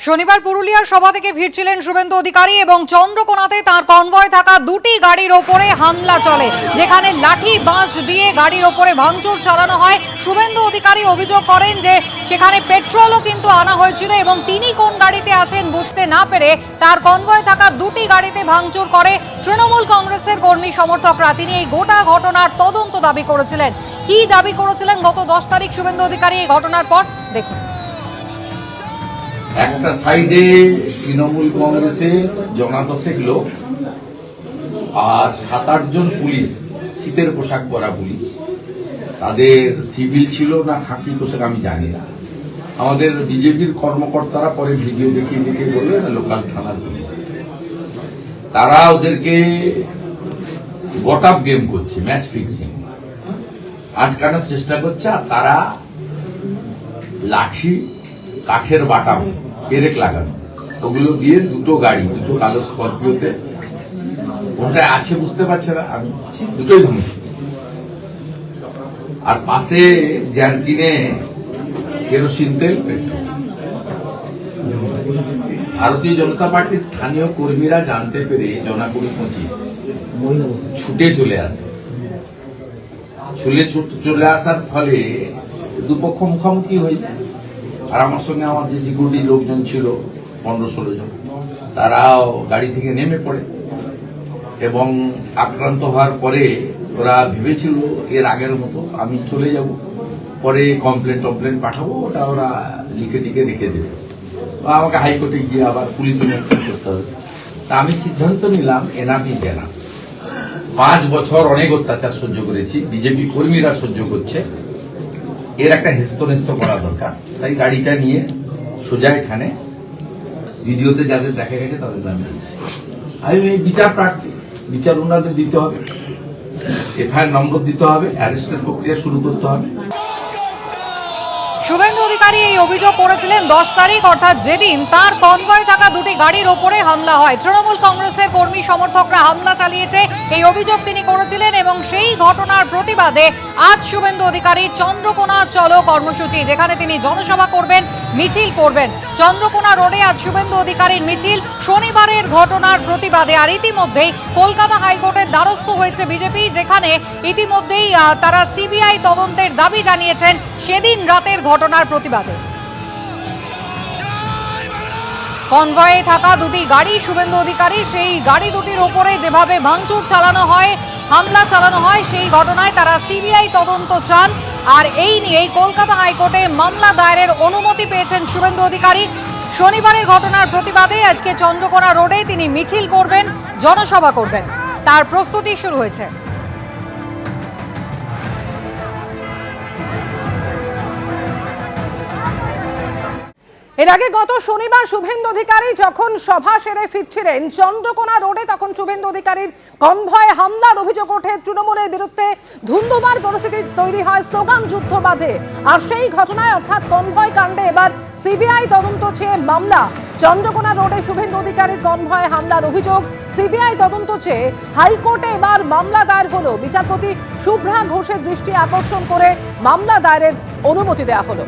শনিবার পুরুলিয়ার সভা থেকে ফিরছিলেন শুভেন্দু অধিকারী এবং চন্দ্রকোনাতে তার কনভয় থাকা দুটি গাড়ির ওপরে হামলা চলে, যেখানে লাঠি বাঁশ দিয়ে গাড়ির ওপরে ভাঙচুর চালানো হয়। শুভেন্দু অধিকারী অভিযোগ করেন যে সেখানে পেট্রোলও কিন্তু আনা হয়েছিল এবং তিনি কোন গাড়িতে আছেন বুঝতে না পেরে তার কনভয় থাকা দুটি গাড়িতে ভাঙচুর করে তৃণমূল কংগ্রেসের কর্মী সমর্থকরা। তিনি এই গোটা ঘটনার তদন্ত দাবি করেছিলেন। কি দাবি করেছিলেন গত 10 তারিখ শুভেন্দু অধিকারী এই ঘটনার পর দেখুন। একটা সাইডে তৃণমূল কংগ্রেসের জনাদশেক লোক আর 7-8 জন পুলিশ, শীতের পোশাক পরা পুলিশ, তাদের সিভিল ছিল না খাকি পোশাক আমি জানি না। আমাদের বিজেপির কর্মকর্তারা পরে ভিডিও দেখিয়ে দেখিয়ে বলবে না লোকাল থানার পুলিশ, তারা ওদেরকে গট আপ গেম করছে, ম্যাচ ফিক্সিং, আটকানোর চেষ্টা করছে। আর তারা লাঠি, কাঠের বাটাম, পেরেক লাগানো, ওগুলো দিয়ে দুটো গাড়ি, দুটো কালো স্করপিওতে, কোনটা আছে বুঝতে পারছে না, আমি দুটোই ভাঙছি। আর পাশে জ্যারকিনে কেরোসিন তেল, পেট্রোল। ভারতীয় জনতা পার্টির স্থানীয় কর্মীরা জানতে পেরে জনা 20-25 ছুটে চলে আসে। চলে আসার ফলে দুপক্ষ মুখোমুখি হয়ে যায়। আর আমার সঙ্গে আমার যে সিকিউরিটি লোকজন ছিল 15-16 জন, তারাও গাড়ি থেকে নেমে পড়ে এবং আক্রান্ত হওয়ার পরে ওরা ভেবেছিল এর আগের মতো আমি চলে যাব, পরে কমপ্লেন পাঠাবো, ওটা ওরা লিখে টিকে রেখে দেবে বা আমাকে হাইকোর্টে গিয়ে আবার পুলিশে অ্যাকশন করতে হবে। তা আমি সিদ্ধান্ত নিলাম এনাফি জানা, 5 বছর অনেক অত্যাচার সহ্য করেছি, বিজেপি কর্মীরা সহ্য করছে, এর একটা হেস্তনেস্ত করা দরকার। তাই গাড়িটা নিয়ে সোজা এখানে ভিডিওতে যাদের দেখা গেছে তাদের নাম দিয়েছে। আমি বিচার প্রার্থী, বিচার ওনাদের দিতে হবে, এফআইআর নম্বর দিতে হবে, অ্যারেস্টের প্রক্রিয়া শুরু করতে হবে। শুভেন্দু অধিকারী এই অভিযোগ করেছিলেন 10 তারিখ, অর্থাৎ যেদিন তার কনভয় থাকা দুটি গাড়ির ওপরে হামলা হয়। তৃণমূল কংগ্রেসের কর্মী সমর্থকরা হামলা চালিয়েছে এই অভিযোগ তিনি করেছিলেন এবং সেই ঘটনার প্রতিবাদে আজ শুভেন্দু অধিকারী চন্দ্রকোনা চলো কর্মসূচি, যেখানে তিনি জনসভা করবেন, মিছিল করবেন। চন্দ্রকোনা রোডে আজ শুভেন্দু অধিকারীর মিছিল শনিবারের ঘটনার প্রতিবাদে। আর ইতিমধ্যেই কলকাতা হাইকোর্টের দ্বারস্থ হয়েছে বিজেপি, যেখানে ইতিমধ্যেই তারা সিবিআই তদন্তের দাবি জানিয়েছেন সেদিন রাতের ঘটনার প্রতিবাদে। কনভয়ে থাকা দুটি গাড়ি শুভেন্দু অধিকারী, সেই গাড়ি দুটির ওপরে যেভাবে ভাঙচুর চালানো হয়, হামলা চালানো হয়, সেই ঘটনায় তারা সিবিআই তদন্ত চান। আর এই নিয়েই কলকাতা হাইকোর্টে মামলা দায়েরের অনুমতি পেয়েছেন শুভেন্দু অধিকারী। শনিবারের ঘটনার প্রতিবাদে আজকে চন্দ্রকোনা রোডে তিনি মিছিল করবেন, জনসভা করবেন, তার প্রস্তুতি শুরু হয়েছে। এর আগে গত শনিবার শুভেন্দু অধিকারী যখন সভা সেরে ফিরছিলেন চন্দ্রকোনা রোডে, তখন শুভেন্দু অধিকারীর কনভয়ে হামলার অভিযোগ ওঠে। তৃণমূলের বিরুদ্ধে ধুন্ধুমার পরিস্থিতি তৈরি হয়, স্লোগান যুদ্ধ বাঁধে। আর সেই ঘটনায় অর্থাৎ কনভয় কাণ্ডে এবার সিবিআই তদন্ত চেয়ে মামলা। চন্দ্রকোনা রোডে শুভেন্দু অধিকারীর কনভয়ে হামলার অভিযোগ, সিবিআই তদন্ত চেয়ে হাইকোর্টে এবার মামলা দায়ের হলো। বিচারপতি শুভ্রা ঘোষের দৃষ্টি আকর্ষণ করে মামলা দায়েরের অনুমতি দেওয়া হলো।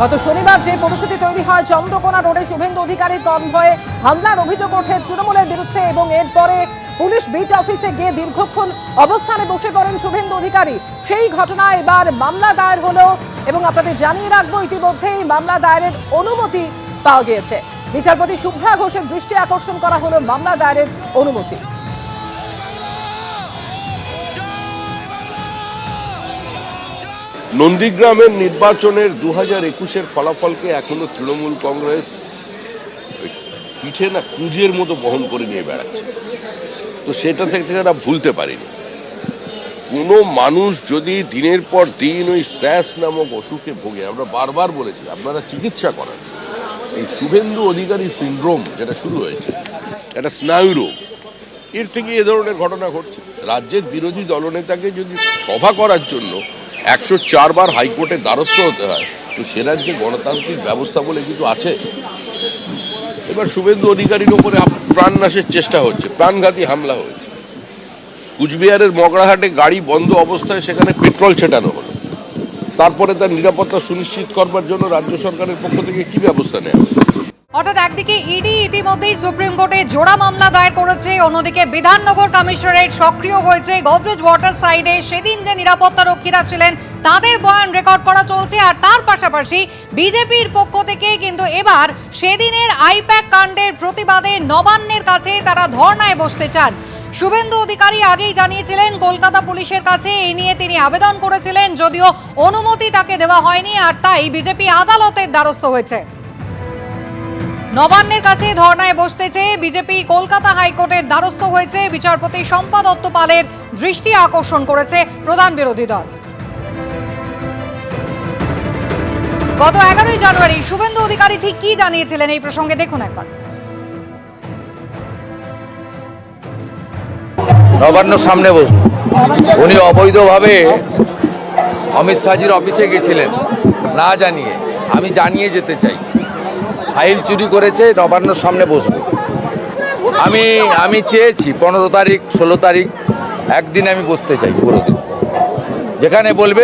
গত শনিবার যে পরিস্থিতি তৈরি হয় চন্দ্রকোনা রোডে শুভেন্দু অধিকারীর কনভয়ে হামলার অভিযোগ ওঠে তৃণমূলের বিরুদ্ধে এবং এরপরে পুলিশ বিট অফিসে গিয়ে দীর্ঘক্ষণ অবস্থানে বসে পড়েন শুভেন্দু অধিকারী। সেই ঘটনায় এবার মামলা দায়ের হলো এবং আপনাদের জানিয়ে রাখবো ইতিমধ্যেই মামলা দায়েরের অনুমতি পাওয়া গিয়েছে। বিচারপতি শুভ্রা ঘোষের দৃষ্টি আকর্ষণ করা হলো মামলা দায়েরের অনুমতি। নন্দীগ্রামের নির্বাচনের 2021-এর ফলাফলকে এখনো তৃণমূল কংগ্রেস পিঠে না কুঁজের মতো বহন করে নিয়ে বেড়াচ্ছে। তো সেটা থেকে তারা ভুলতে পারেনি। কোনো মানুষ যদি দিনের পর দিন ওই স্যাস নামক অসুখে ভোগে, আমরা বারবার বলেছি আপনারা চিকিৎসা করান। এই শুভেন্দু অধিকারী সিন্ড্রোম যেটা শুরু হয়েছে, একটা স্নায়ু রোগ, এর থেকে এ ধরনের ঘটনা ঘটছে। রাজ্যের বিরোধী দলনেতাকে যদি সভা করার জন্য 104 বার হাইকোর্টের দ্বারস্থ হতে হয়, তো সে রাজ্যে গণতান্ত্রিক ব্যবস্থা বলে কিছু আছে? এবার শুভেন্দু অধিকারীর উপরে প্রাণনাশের চেষ্টা হচ্ছে, প্রাণঘাতী হামলা হয়েছে। কুচবিহারের মগরাহাটে গাড়ি বন্ধ অবস্থায় সেখানে পেট্রোল ছেটানো হলো, তারপরে তার নিরাপত্তা সুনিশ্চিত করবার জন্য রাজ্য সরকারের পক্ষ থেকে কি ব্যবস্থা নেওয়া হবে? অর্থাৎ একদিকে ইডি ইতিমধ্যেই সুপ্রিম কোর্টে জোড়া মামলা দায়ের করেছে, অন্যদিকে বিধাননগর কমিশনারেট সক্রিয় হয়েছে। গোদরেজ ওয়াটার সাইডে সেদিন যে নিরাপত্তা রক্ষীরা ছিলেন তাদের বয়ান রেকর্ড করা চলছে। আর তার পাশাপাশি বিজেপির পক্ষ থেকে কিন্তু এবার সেদিনের আইপ্যাক কাণ্ডের প্রতিবাদে নবান্নের কাছে তারা ধর্নায় বসতে চান। শুভেন্দু অধিকারী আগেই জানিয়েছিলেন কলকাতা পুলিশের কাছে এই নিয়ে তিনি আবেদন করেছিলেন, যদিও অনুমতি তাকে দেওয়া হয়নি, আর তাই বিজেপি আদালতের দ্বারস্থ হয়েছে। নবান্নের কাছে ধর্নায় বসতে চেয়ে বিজেপি কলকাতা হাইকোর্টের দ্বারস্থ হয়েছে। বিচারপতি শম্পা দত্ত পালের দৃষ্টি আকর্ষণ করেছে প্রধান বিরোধী দল। গত 11ই জানুয়ারি শুভেন্দু অধিকারী ঠিক কি জানিয়েছিলেন এই প্রসঙ্গে দেখুন একবার। নবান্নর সামনে বসুন। উনি অবৈধভাবে অমিত শাহজির অফিসে গেছিলেন না জানিয়ে, আমি জানিয়ে যেতে চাই। ফাইল চুরি করেছে, নবান্নর সামনে বসবো। আমি চেয়েছি 15 তারিখ 16 তারিখ একদিন আমি বসতে চাই পুরো দিন, যেখানে বলবে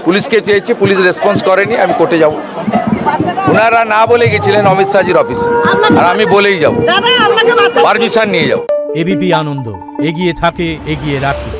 পুলিশকে চেয়েছি, পুলিশ রেসপন্স করেনি, আমি কোর্টে যাব। ওনারা না বলে গেছিলেন অমিত শাহজির অফিসে, আর আমি বলেই যাব, পারমিশন নিয়ে যাব। এবিপি আনন্দ, এগিয়ে থাকে, এগিয়ে রাখে।